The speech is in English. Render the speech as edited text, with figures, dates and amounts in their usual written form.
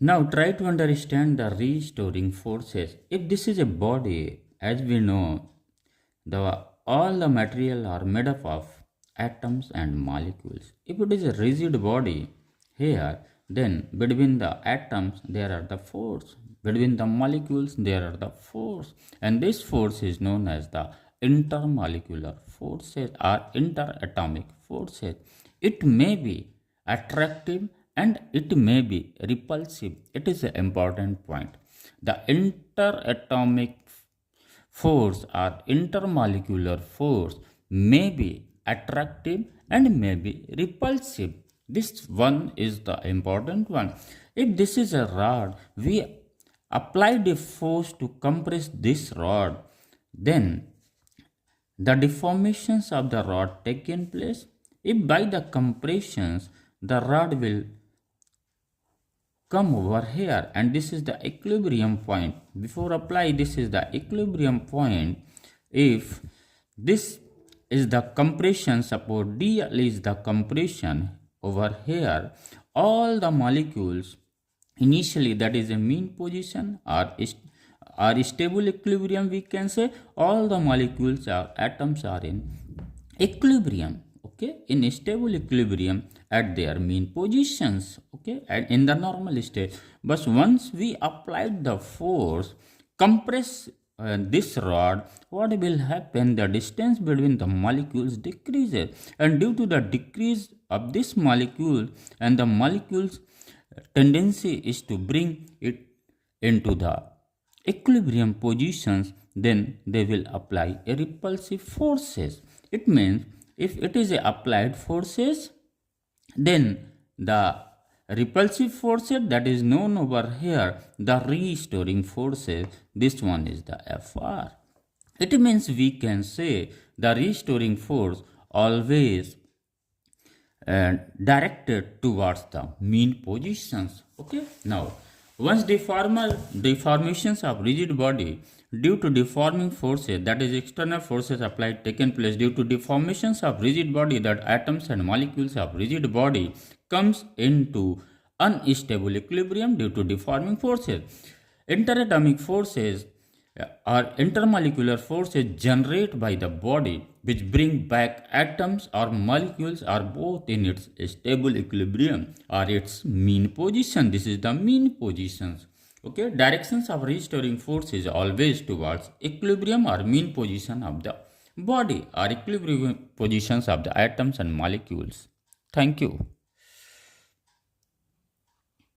Now try to understand the restoring forces. If this is a body, as we know, all the material are made up of atoms and molecules. If it is a rigid body here, then between the atoms there are the force. Between the molecules there are the force. And this force is known as the intermolecular forces or interatomic forces. It may be attractive and it may be repulsive. It is an important point. The interatomic force or intermolecular force may be attractive and may be repulsive. This one is the important one. If this is a rod, we apply the force to compress this rod, then the deformations of the rod taken place. If by the compressions the rod will come over here, and this is the equilibrium point. Before apply, this is the equilibrium point. If this is the compression, suppose dl is the compression over here, all the molecules initially, that is a mean position or stable equilibrium, we can say all the molecules or atoms are in equilibrium, okay, in stable equilibrium at their mean positions, okay, and in the normal state. But once we applied the force, compress this rod, what will happen? The distance between the molecules decreases, and due to the decrease of this molecule and the molecules tendency is to bring it into the equilibrium positions, then they will apply a repulsive forces. It means if it is a applied forces, then the repulsive forces, that is known over here, the restoring forces, this one is the Fr. It means we can say the restoring force always directed towards the mean positions. Okay, now once deformations of rigid body due to deforming forces, that is external forces applied taken place due to deformations of rigid body, that atoms and molecules of rigid body comes into unstable equilibrium due to deforming forces. Interatomic forces or intermolecular forces generated by the body, which bring back atoms or molecules are both in its stable equilibrium or its mean position. This is the mean positions. Okay, directions of restoring force is always towards equilibrium or mean position of the body or equilibrium positions of the atoms and molecules. Thank you.